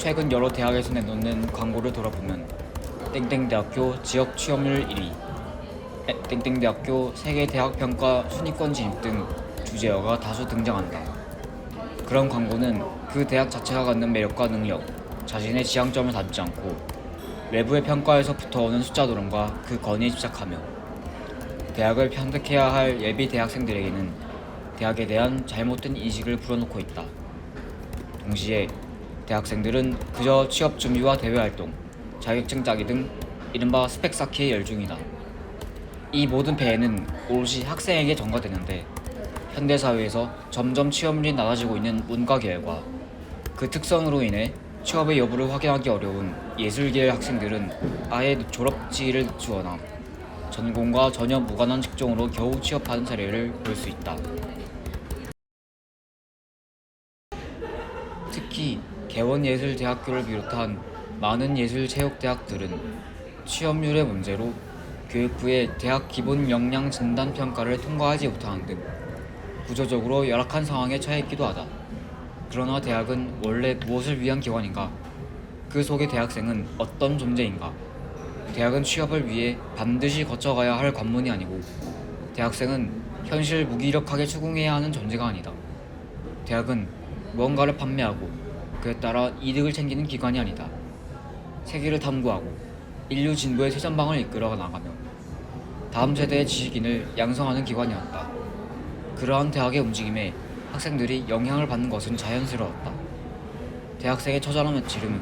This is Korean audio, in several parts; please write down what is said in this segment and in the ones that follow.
최근 여러 대학에서 내놓는 광고를 돌아보면 땡땡대학교 지역 취업률 1위, 땡땡대학교 세계 대학 평가 순위권 진입 등 주제어가 다수 등장한다. 그런 광고는 그 대학 자체가 갖는 매력과 능력, 자신의 지향점을 담지 않고 외부의 평가에서 붙어오는 숫자 노름과 그 건의에 집착하며 대학을 선택해야 할 예비 대학생들에게는 대학에 대한 잘못된 인식을 불어넣고 있다. 동시에 대학생들은 그저 취업 준비와 대외활동, 자격증 따기 등 이른바 스펙 쌓기에 열중이다. 이 모든 폐해는 오롯이 학생에게 전가되는데 현대사회에서 점점 취업률이 낮아지고 있는 문과 계열과 그 특성으로 인해 취업의 여부를 확인하기 어려운 예술계열 학생들은 아예 졸업지를 늦추거나 전공과 전혀 무관한 직종으로 겨우 취업하는 사례를 볼 수 있다. 특히 개원예술대학교를 비롯한 많은 예술체육대학들은 취업률의 문제로 교육부의 대학 기본 역량 진단 평가를 통과하지 못하는 등 구조적으로 열악한 상황에 처해 있기도 하다. 그러나 대학은 원래 무엇을 위한 기관인가? 그 속의 대학생은 어떤 존재인가? 대학은 취업을 위해 반드시 거쳐가야 할 관문이 아니고 대학생은 현실 무기력하게 추궁해야 하는 존재가 아니다. 대학은 무언가를 판매하고 그에 따라 이득을 챙기는 기관이 아니다. 세계를 탐구하고 인류 진보의 최전방을 이끌어 나가며 다음 세대의 지식인을 양성하는 기관이었다. 그러한 대학의 움직임에 학생들이 영향을 받는 것은 자연스러웠다. 대학생의 처절한 외치름은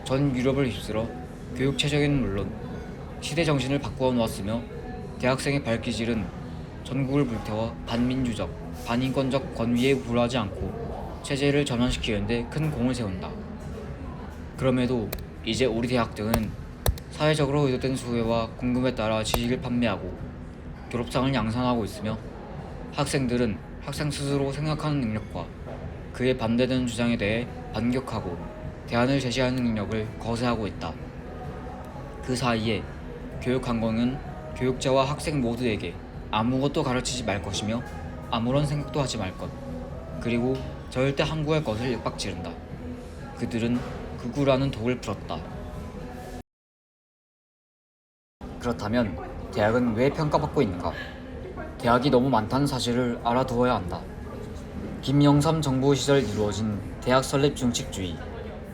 전 유럽을 휩쓸어 교육 체제는 물론 시대 정신을 바꾸어 놓았으며 대학생의 발기질은 전국을 불태워 반민주적, 반인권적 권위에 불하지 않고 체제를 전환시키는 데 큰 공을 세운다. 그럼에도 이제 우리 대학들은 사회적으로 의도된 수혜와 궁금에 따라 지식을 판매하고 졸업장을 양산하고 있으며 학생들은 학생 스스로 생각하는 능력과 그에 반대되는 주장에 대해 반격하고 대안을 제시하는 능력을 거세하고 있다. 그 사이에 교육관광은 교육자와 학생 모두에게 아무것도 가르치지 말 것이며 아무런 생각도 하지 말 것, 그리고 절대 한국의 것을 윽박지른다. 그들은 극우라는 독을 풀었다. 그렇다면 대학은 왜 평가받고 있는가? 대학이 너무 많다는 사실을 알아두어야 한다. 김영삼 정부 시절 이루어진 대학 설립 중칙주의,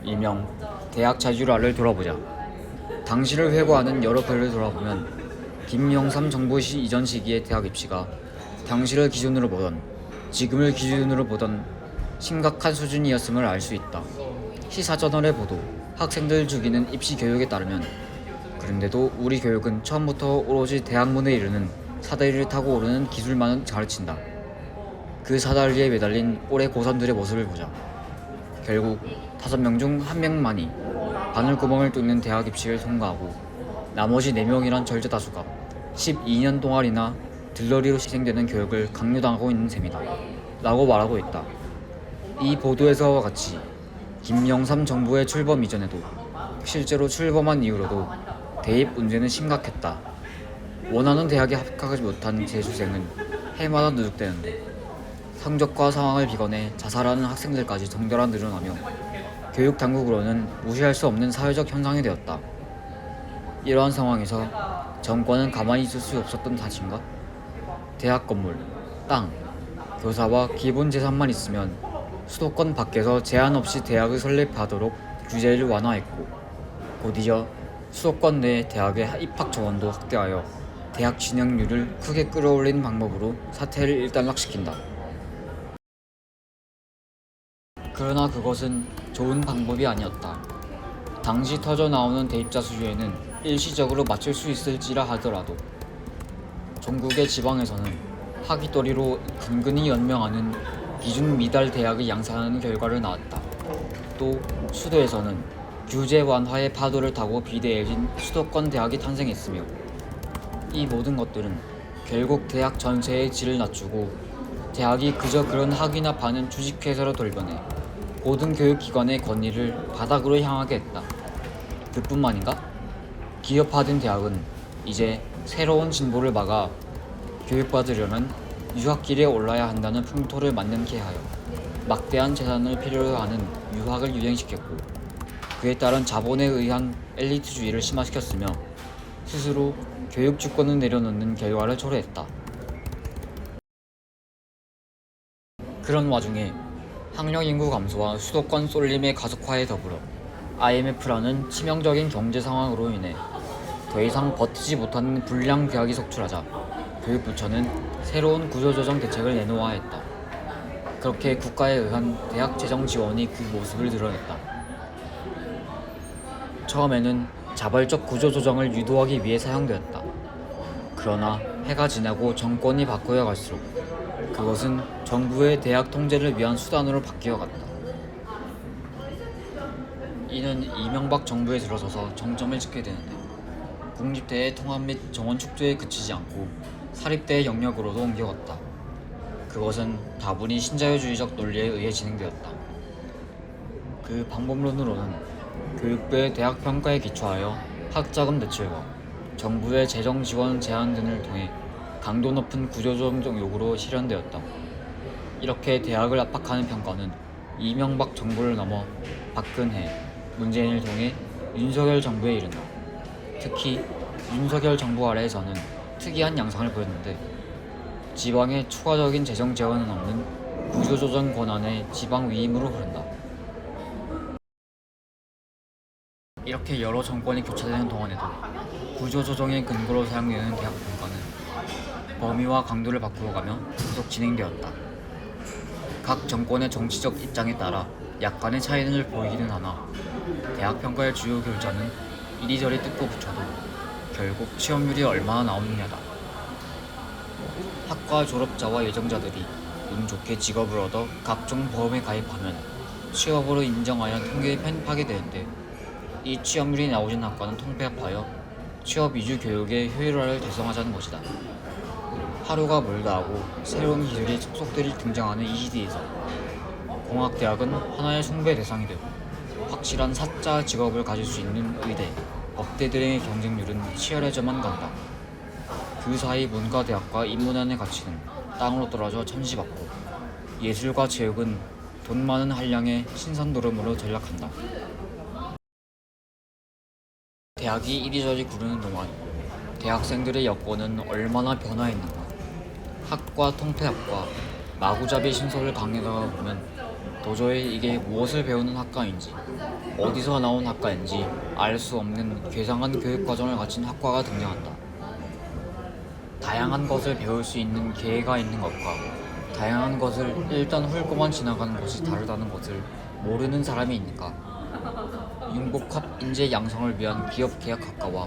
일명 대학 자율화를 돌아보자. 당시를 회고하는 여러 글을 돌아보면 김영삼 정부 이전 시기의 대학 입시가 당시를 기준으로 보던 지금을 기준으로 보던 심각한 수준이었음을 알 수 있다. 시사저널의 보도, 학생들 죽이는 입시 교육에 따르면 그런데도 우리 교육은 처음부터 오로지 대학문에 이르는 사다리를 타고 오르는 기술만을 가르친다. 그 사다리에 매달린 올해 고3들의 모습을 보자. 결국 5명 중 1명만이 바늘구멍을 뚫는 대학 입시를 통과하고 나머지 4명이란 절대다수가 12년 동안이나 들러리로 시행되는 교육을 강요당하고 있는 셈이다. 라고 말하고 있다. 이 보도에서와 같이 김영삼 정부의 출범 이전에도 실제로 출범한 이후로도 대입 문제는 심각했다. 원하는 대학에 합격하지 못한 재수생은 해마다 누적되는데 성적과 상황을 비관해 자살하는 학생들까지 덩달아 늘어나며 교육 당국으로는 무시할 수 없는 사회적 현상이 되었다. 이러한 상황에서 정권은 가만히 있을 수 없었던 탓인가? 대학 건물, 땅, 교사와 기본 재산만 있으면 수도권 밖에서 제한 없이 대학을 설립하도록 규제를 완화했고, 곧이어 수도권 내 대학의 입학 정원도 확대하여 대학 진학률을 크게 끌어올린 방법으로 사태를 일단락시킨다. 그러나 그것은 좋은 방법이 아니었다. 당시 터져나오는 대입자 수주에는 일시적으로 맞출 수 있을지라 하더라도 전국의 지방에서는 학위도리로 근근히 연명하는 기준 미달 대학을 양산하는 결과를 낳았다. 또 수도에서는 규제 완화의 파도를 타고 비대해진 수도권 대학이 탄생했으며, 이 모든 것들은 결국 대학 전체의 질을 낮추고 대학이 그저 그런 학위나 파는 주식회사로 돌변해 모든 교육기관의 권위를 바닥으로 향하게 했다. 그뿐만인가? 기업화된 대학은 이제 새로운 진보를 막아 교육받으려면 유학길에 올라야 한다는 풍토를 만연케 하여 막대한 재산을 필요로 하는 유학을 유행시켰고, 그에 따른 자본에 의한 엘리트주의를 심화시켰으며 스스로 교육 주권을 내려놓는 결과를 초래했다. 그런 와중에 학령 인구 감소와 수도권 쏠림의 가속화에 더불어 IMF라는 치명적인 경제 상황으로 인해 더 이상 버티지 못하는 불량 대학이 속출하자 교육부처는 새로운 구조조정 대책을 내놓아야 했다. 그렇게 국가에 의한 대학 재정 지원이 그 모습을 드러냈다. 처음에는 자발적 구조조정을 유도하기 위해 사용되었다. 그러나 해가 지나고 정권이 바뀌어 갈수록 그것은 정부의 대학 통제를 위한 수단으로 바뀌어 갔다. 이는 이명박 정부에 들어서서 정점을 찍게 되는데, 국립대의 통합 및 정원 축소에 그치지 않고 사립대의 영역으로도 옮겨갔다. 그것은 다분히 신자유주의적 논리에 의해 진행되었다. 그 방법론으로는 교육부의 대학 평가에 기초하여 학자금 대출과 정부의 재정 지원 제한 등을 통해 강도 높은 구조조정 요구로 실현되었다. 이렇게 대학을 압박하는 평가는 이명박 정부를 넘어 박근혜, 문재인을 통해 윤석열 정부에 이른다. 특히 윤석열 정부 아래에서는 특이한 양상을 보였는데, 지방에 추가적인 재정 재원은 없는 구조조정 권한의 지방 위임으로 흐른다. 이렇게 여러 정권이 교체되는 동안에도 구조조정의 근거로 사용되는 대학 평가는 범위와 강도를 바꾸어가며 계속 진행되었다. 각 정권의 정치적 입장에 따라 약간의 차이를 보이기는 하나, 대학 평가의 주요 결자는 이리저리 뜯고 붙여도 결국 취업률이 얼마나 나오느냐다. 학과 졸업자와 예정자들이 운 좋게 직업을 얻어 각종 보험에 가입하면 취업으로 인정하여 통계에 편입하게 되는데, 이 취업률이 나오진 학과는 통폐합하여 취업 위주 교육의 효율화를 달성하자는 것이다. 하루가 멀다 하고 새로운 기술이 속속들이 등장하는 이 시대에서 공학대학은 하나의 숭배 대상이 되고, 확실한 사자 직업을 가질 수 있는 의대, 법대들의 경쟁률은 치열해져만 간다. 그 사이 문과대학과 인문학의 가치는 땅으로 떨어져 천시받고, 예술과 체육은 돈 많은 한량의 신선노름으로 전락한다. 대학이 이리저리 구르는 동안 대학생들의 여건은 얼마나 변화했는가. 학과 통폐합과 마구잡이 신설을 강요하다 보면 도저히 이게 무엇을 배우는 학과인지, 어디서 나온 학과인지 알 수 없는 괴상한 교육과정을 갖춘 학과가 등장한다. 다양한 것을 배울 수 있는 기회가 있는 것과 다양한 것을 일단 훑고만 지나가는 것이 다르다는 것을 모르는 사람이 있는가? 융복합 인재 양성을 위한 기업 계약학과와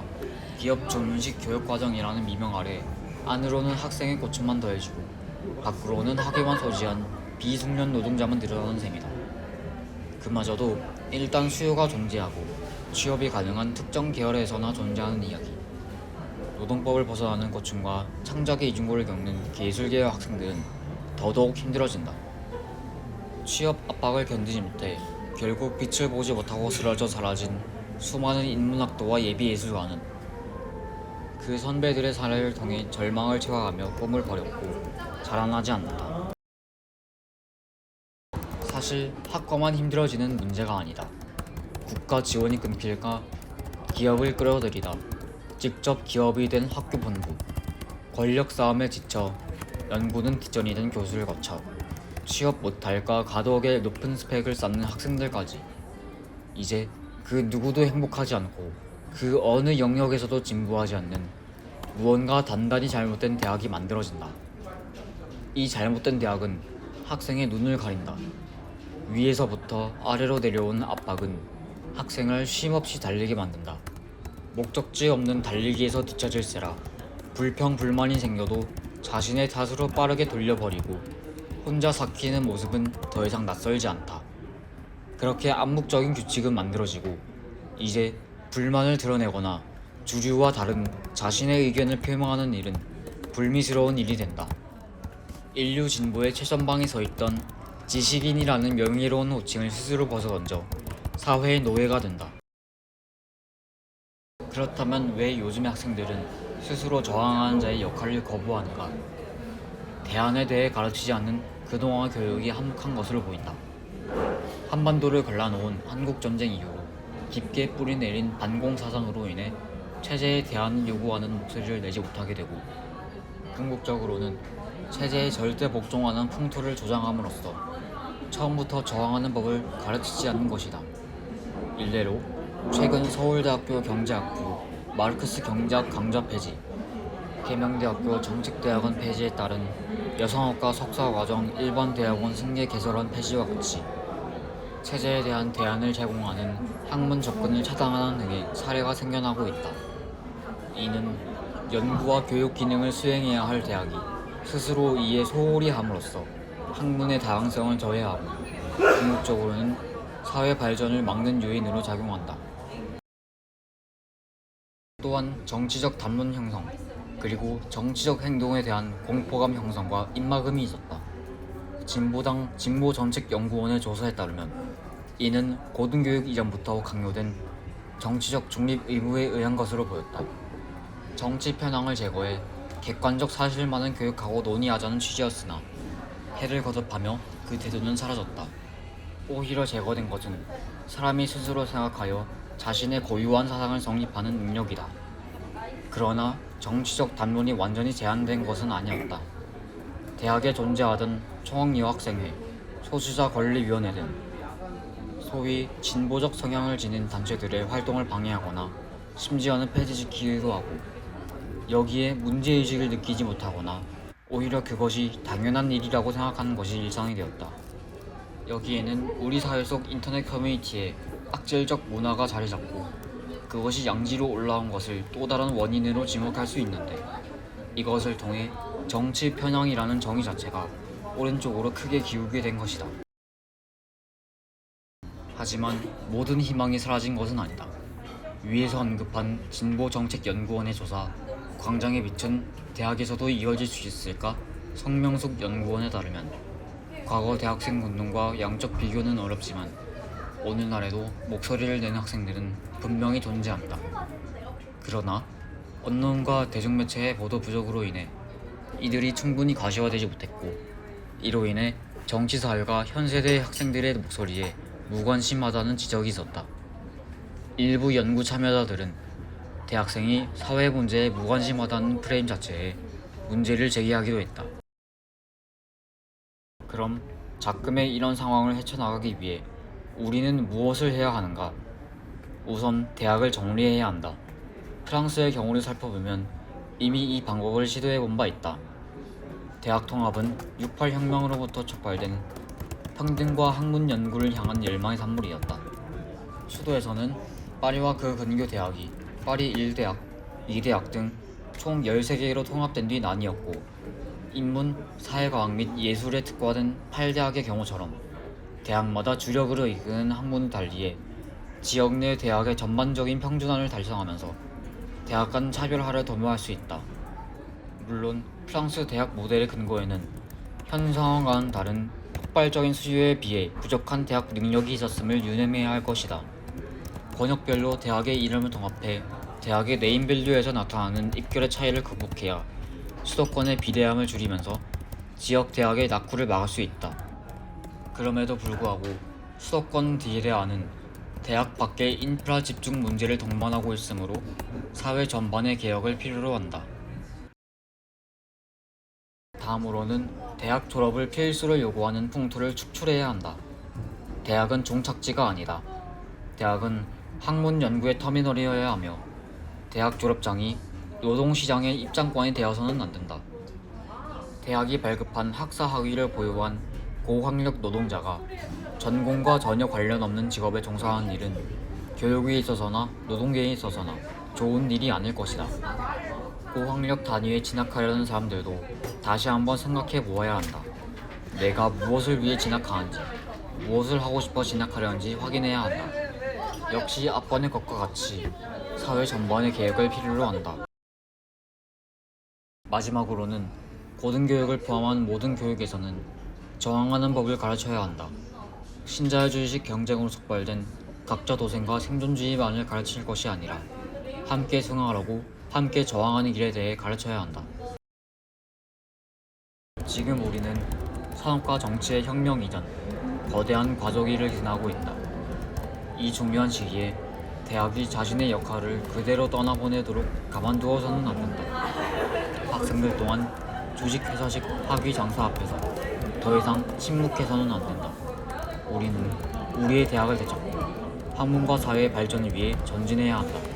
기업 전문식 교육과정이라는 미명 아래 안으로는 학생의 고충만 더해지고 밖으로는 학위만 소지한 비숙련 노동자만 늘어나는 셈이다. 그마저도 일단 수요가 존재하고 취업이 가능한 특정 계열에서나 존재하는 이야기. 노동법을 벗어나는 고충과 창작의 이중고를 겪는 예술계의 학생들은 더더욱 힘들어진다. 취업 압박을 견디지 못해 결국 빛을 보지 못하고 쓰러져 사라진 수많은 인문학도와 예비예술가는 그 선배들의 사례를 통해 절망을 채워가며 꿈을 버렸고, 자라나지 않는다. 사실 학과만 힘들어지는 문제가 아니다. 국가 지원이 끊길까 기업을 끌어들이다 직접 기업이 된 학교 본부, 권력 싸움에 지쳐 연구는 뒷전이 된 교수를 거쳐 취업 못할까 가덕의 높은 스펙을 쌓는 학생들까지 이제 그 누구도 행복하지 않고 그 어느 영역에서도 진보하지 않는 무언가 단단히 잘못된 대학이 만들어진다. 이 잘못된 대학은 학생의 눈을 가린다. 위에서부터 아래로 내려온 압박은 학생을 쉼없이 달리게 만든다. 목적지 없는 달리기에서 뒤처질세라 불평불만이 생겨도 자신의 탓으로 빠르게 돌려버리고 혼자 삭히는 모습은 더 이상 낯설지 않다. 그렇게 암묵적인 규칙은 만들어지고 이제 불만을 드러내거나 주류와 다른 자신의 의견을 표명하는 일은 불미스러운 일이 된다. 인류 진보의 최전방에 서 있던 지식인이라는 명예로운 호칭을 스스로 벗어던져 사회의 노예가 된다. 그렇다면 왜 요즘의 학생들은 스스로 저항하는 자의 역할을 거부하는가? 대안에 대해 가르치지 않는 그동안의 교육이 한몫한 것으로 보인다. 한반도를 갈라놓은 한국전쟁 이후로 깊게 뿌리내린 반공사상으로 인해 체제에 대안을 요구하는 목소리를 내지 못하게 되고 궁극적으로는 체제에 절대 복종하는 풍토를 조장함으로써 처음부터 저항하는 법을 가르치지 않는 것이다. 일례로 최근 서울대학교 경제학부 마르크스 경제학 강좌 폐지, 계명대학교 정책대학원 폐지에 따른 여성학과 석사과정 일반 대학원 승계 개설안 폐지와 같이 체제에 대한 대안을 제공하는 학문 접근을 차단하는 등의 사례가 생겨나고 있다. 이는 연구와 교육 기능을 수행해야 할 대학이 스스로 이에 소홀히 함으로써 학문의 다양성을 저해하고 궁극적으로는 사회 발전을 막는 요인으로 작용한다. 또한 정치적 담론 형성, 그리고 정치적 행동에 대한 공포감 형성과 입막음이 있었다. 진보당 진보정책연구원의 조사에 따르면 이는 고등교육 이전부터 강요된 정치적 중립 의무에 의한 것으로 보였다. 정치 편향을 제거해 객관적 사실만을 교육하고 논의하자는 취지였으나 해를 거듭하며 그 태도는 사라졌다. 오히려 제거된 것은 사람이 스스로 생각하여 자신의 고유한 사상을 성립하는 능력이다. 그러나 정치적 담론이 완전히 제한된 것은 아니었다. 대학에 존재하던 총학여학생회, 소수자권리위원회 등 소위 진보적 성향을 지닌 단체들의 활동을 방해하거나 심지어는 폐지시키기도 하고 여기에 문제의식을 느끼지 못하거나 오히려 그것이 당연한 일이라고 생각하는 것이 일상이 되었다. 여기에는 우리 사회 속 인터넷 커뮤니티에 악질적 문화가 자리 잡고 그것이 양지로 올라온 것을 또 다른 원인으로 지목할 수 있는데 이것을 통해 정치 편향이라는 정의 자체가 오른쪽으로 크게 기우게 된 것이다. 하지만 모든 희망이 사라진 것은 아니다. 위에서 언급한 진보정책연구원의 조사 광장의 빛은 대학에서도 이어질 수 있을까? 성명숙 연구원에 따르면 과거 대학생 운동과 양적 비교는 어렵지만 오늘날에도 목소리를 내는 학생들은 분명히 존재한다. 그러나 언론과 대중매체의 보도 부족으로 인해 이들이 충분히 가시화되지 못했고 이로 인해 정치사회가 현 세대의 학생들의 목소리에 무관심하다는 지적이 있었다. 일부 연구 참여자들은 대학생이 사회 문제에 무관심하다는 프레임 자체에 문제를 제기하기도 했다. 그럼 작금의 이런 상황을 헤쳐나가기 위해 우리는 무엇을 해야 하는가? 우선 대학을 정리해야 한다. 프랑스의 경우를 살펴보면 이미 이 방법을 시도해본 바 있다. 대학 통합은 6.8 혁명으로부터 촉발된 평등과 학문 연구를 향한 열망의 산물이었다. 수도에서는 파리와 그 근교 대학이 파리 1대학, 2대학 등 총 13개로 통합된 뒤 나뉘었고 인문, 사회과학 및 예술에 특화된 8대학의 경우처럼 대학마다 주력으로 이끄는 학문을 달리해 지역 내 대학의 전반적인 평준화를 달성하면서 대학 간 차별화를 도모할 수 있다. 물론 프랑스 대학 모델의 근거에는 현 상황과는 다른 폭발적인 수요에 비해 부족한 대학 능력이 있었음을 유념해야 할 것이다. 권역별로 대학의 이름을 통합해 대학의 네임밸류에서 나타나는 입결의 차이를 극복해야 수도권의 비대함을 줄이면서 지역 대학의 낙후를 막을 수 있다. 그럼에도 불구하고 수도권 디레아는 대학 밖의 인프라 집중 문제를 동반하고 있으므로 사회 전반의 개혁을 필요로 한다. 다음으로는 대학 졸업을 필수로 요구하는 풍토를 축출해야 한다. 대학은 종착지가 아니다. 대학은 학문 연구의 터미널이어야 하며 대학 졸업장이 노동시장의 입장권이 되어서는 안 된다. 대학이 발급한 학사 학위를 보유한 고학력 노동자가 전공과 전혀 관련 없는 직업에 종사하는 일은 교육에 있어서나 노동계에 있어서나 좋은 일이 아닐 것이다. 고학력 단위에 진학하려는 사람들도 다시 한번 생각해 보아야 한다. 내가 무엇을 위해 진학하는지, 무엇을 하고 싶어 진학하려는지 확인해야 한다. 역시 앞번의 것과 같이 사회 전반의 개혁을 필요로 한다. 마지막으로는 고등교육을 포함한 모든 교육에서는 저항하는 법을 가르쳐야 한다. 신자유주의식 경쟁으로 촉발된 각자 도생과 생존주의만을 가르칠 것이 아니라 함께 승화하라고 함께 저항하는 길에 대해 가르쳐야 한다. 지금 우리는 산업과 정치의 혁명 이전, 거대한 과도기를 지나고 있다. 이 중요한 시기에 대학이 자신의 역할을 그대로 떠나보내도록 가만두어서는 안 된다. 학생들 또한 주식회사식 학위 장사 앞에서 더 이상 침묵해서는 안 된다. 우리는 우리의 대학을 되찾고 학문과 사회의 발전을 위해 전진해야 한다.